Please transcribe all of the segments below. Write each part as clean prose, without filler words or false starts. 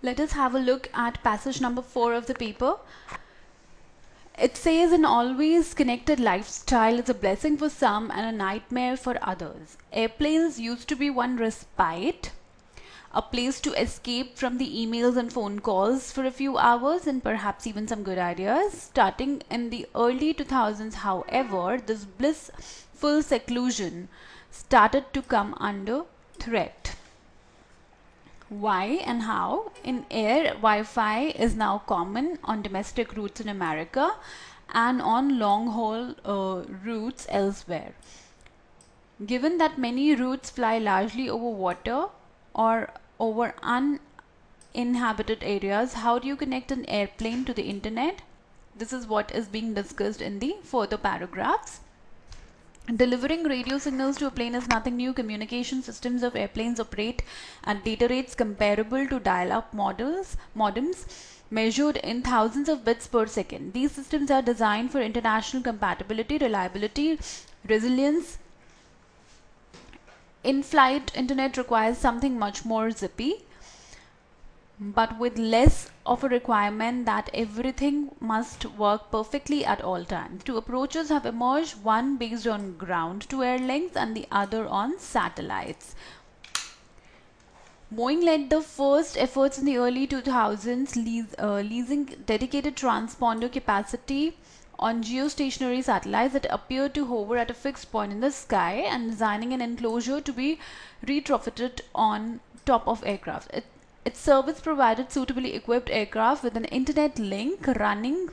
Let us have a look at passage number 4 of the paper. It says an always connected lifestyle is a blessing for some and a nightmare for others. Airplanes used to be one respite, a place to escape from the emails and phone calls for a few hours and perhaps even some good ideas. Starting in the early 2000s, however, this blissful seclusion started to come under threat. Why and how? In air, Wi-Fi is now common on domestic routes in America and on long-haul routes elsewhere. Given that many routes fly largely over water or over uninhabited areas, how do you connect an airplane to the internet? This is what is being discussed in the further paragraphs. Delivering radio signals to a plane is nothing new. Communication systems of airplanes operate at data rates comparable to dial-up modems measured in thousands of bits per second. These systems are designed for international compatibility, reliability, resilience. In-flight internet requires something much more zippy, but with less of a requirement that everything must work perfectly at all times. Two approaches have emerged, one based on ground-to-air links and the other on satellites. Boeing led the first efforts in the early 2000s, leasing dedicated transponder capacity on geostationary satellites that appear to hover at a fixed point in the sky and designing an enclosure to be retrofitted on top of aircraft. Its service provided suitably equipped aircraft with an internet link running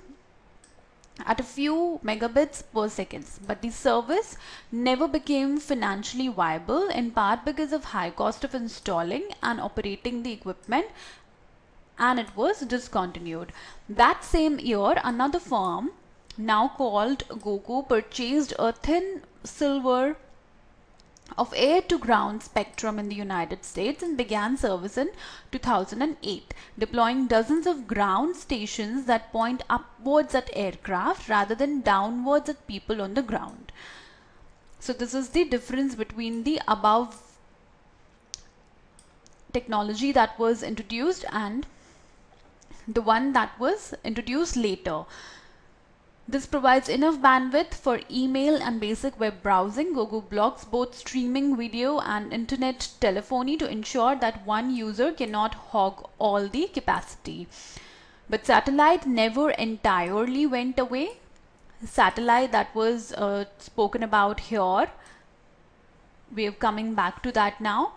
at a few megabits per second, but the service never became financially viable, in part because of high cost of installing and operating the equipment, and it was discontinued. That same year, another firm, now called Gogo, purchased a thin silver of air-to-ground spectrum in the United States and began service in 2008, deploying dozens of ground stations that point upwards at aircraft rather than downwards at people on the ground. So this is the difference between the above technology that was introduced and the one that was introduced later. This provides enough bandwidth for email and basic web browsing. Gogo blocks both streaming video and internet telephony to ensure that one user cannot hog all the capacity. But satellite never entirely went away. Satellite that was spoken about here, we are coming back to that now.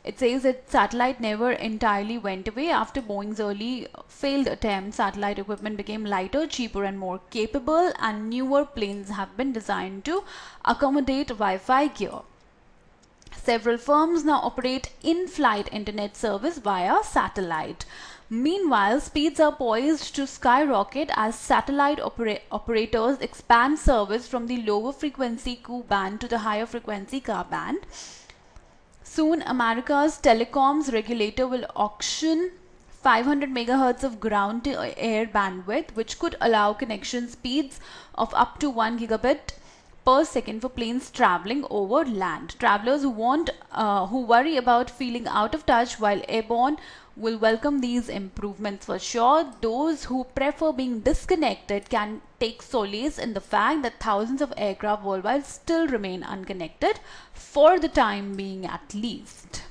It says that satellite never entirely went away. After Boeing's early failed attempts, satellite equipment became lighter, cheaper and more capable, and newer planes have been designed to accommodate Wi-Fi gear. Several firms now operate in-flight internet service via satellite. Meanwhile, speeds are poised to skyrocket as satellite operators expand service from the lower frequency Ku band to the higher frequency Ka band. Soon, America's telecoms regulator will auction 500 megahertz of ground-to-air bandwidth, which could allow connection speeds of up to 1 gigabit per second for planes traveling over land. Travelers who worry about feeling out of touch while airborne will welcome these improvements for sure. Those who prefer being disconnected can take solace in the fact that thousands of aircraft worldwide still remain unconnected, for the time being at least.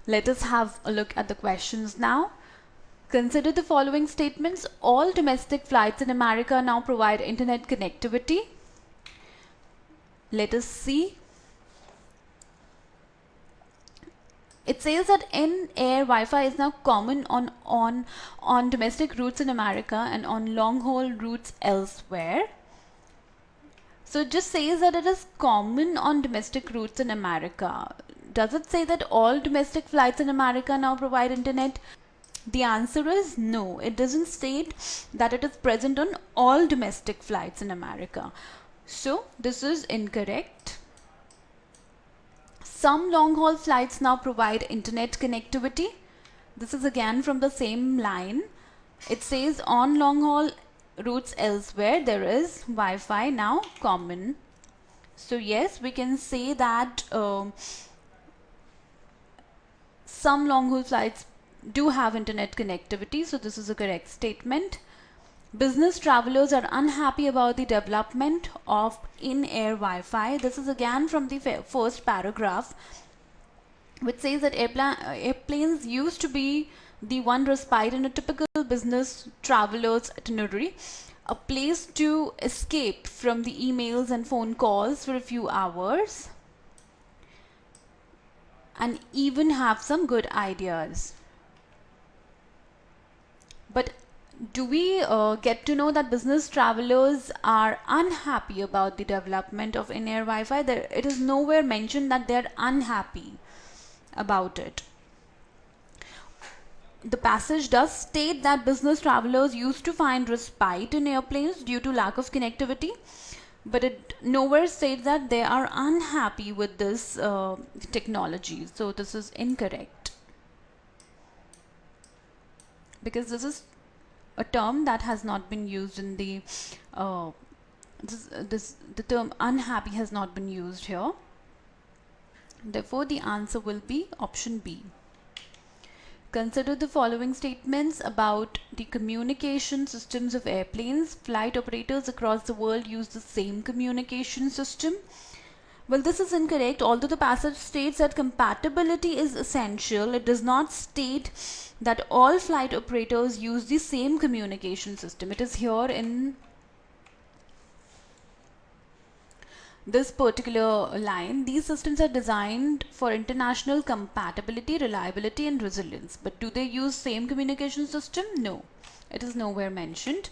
Let us have a look at the questions now. Consider the following statements. All domestic flights in America now provide internet connectivity. Let us see. It says that in-air Wi-Fi is now common on domestic routes in America and on long-haul routes elsewhere. So it just says that it is common on domestic routes in America. Does it say that all domestic flights in America now provide internet? The answer is no. It doesn't state that it is present on all domestic flights in America. So this is incorrect. Some long-haul flights now provide internet connectivity. This is again from the same line. It says on long-haul routes elsewhere there is Wi-Fi now common. So yes, we can say that some long-haul flights do have internet connectivity, so this is a correct statement. Business travelers are unhappy about the development of in-air Wi-Fi. This is again from the first paragraph, which says that airplanes used to be the one respite in a typical business traveler's itinerary, a place to escape from the emails and phone calls for a few hours and even have some good ideas. But do we get to know that business travelers are unhappy about the development of in-air Wi-Fi? It is nowhere mentioned that they are unhappy about it. The passage does state that business travelers used to find respite in airplanes due to lack of connectivity, but it nowhere states that they are unhappy with this technology. So this is incorrect, because this is a term that has not been used in the the term unhappy has not been used here. Therefore, the answer will be option B. Consider the following statements about the communication systems of airplanes. Flight operators across the world use the same communication system. Well, this is incorrect. Although the passage states that compatibility is essential, it does not state that all flight operators use the same communication system. It is here in this particular line. These systems are designed for international compatibility, reliability and resilience. But do they use same communication system? No, it is nowhere mentioned.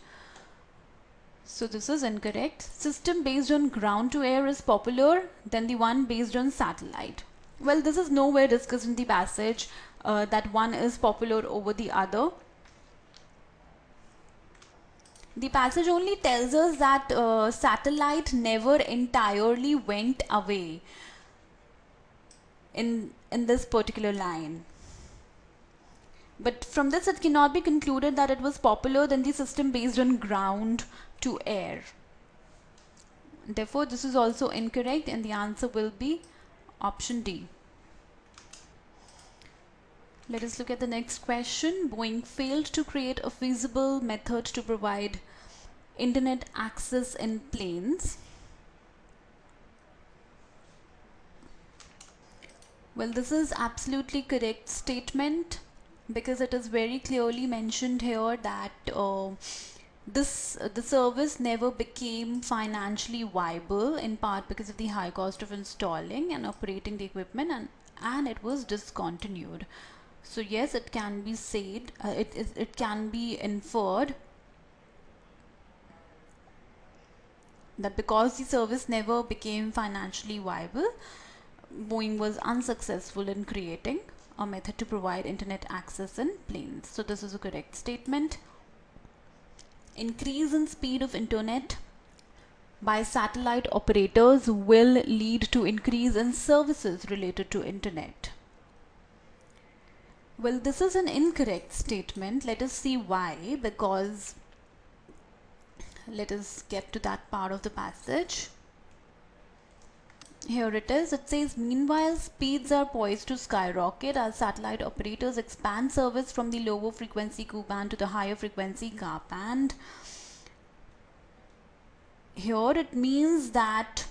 So this is incorrect. System based on ground to air is popular than the one based on satellite. Well, this is nowhere discussed in the passage that one is popular over the other. The passage only tells us that satellite never entirely went away in this particular line. But from this it cannot be concluded that it was popular than the system based on ground to air. Therefore, this is also incorrect and the answer will be option D. Let us look at the next question. Boeing failed to create a feasible method to provide internet access in planes. Well, this is absolutely correct statement, because it is very clearly mentioned here that the service never became financially viable, in part because of the high cost of installing and operating the equipment, and it was discontinued. So yes, it can be said, it can be inferred that because the service never became financially viable, Boeing was unsuccessful in creating a method to provide internet access in planes. So this is a correct statement. Increase in speed of internet by satellite operators will lead to increase in services related to internet. Well, this is an incorrect statement. Let us see why. Because let us get to that part of the passage. Here it is. It says, meanwhile, speeds are poised to skyrocket as satellite operators expand service from the lower frequency Ku band to the higher frequency Ga band. Here it means that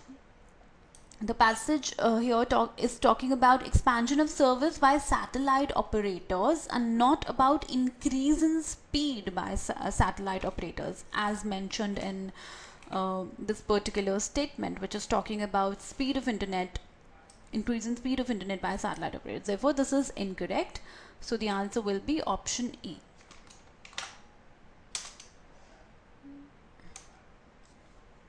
the passage here is talking about expansion of service by satellite operators and not about increase in speed by satellite operators, as mentioned in this particular statement, which is talking about speed of internet, increase in speed of internet by satellite operators. Therefore, this is incorrect. So the answer will be option E.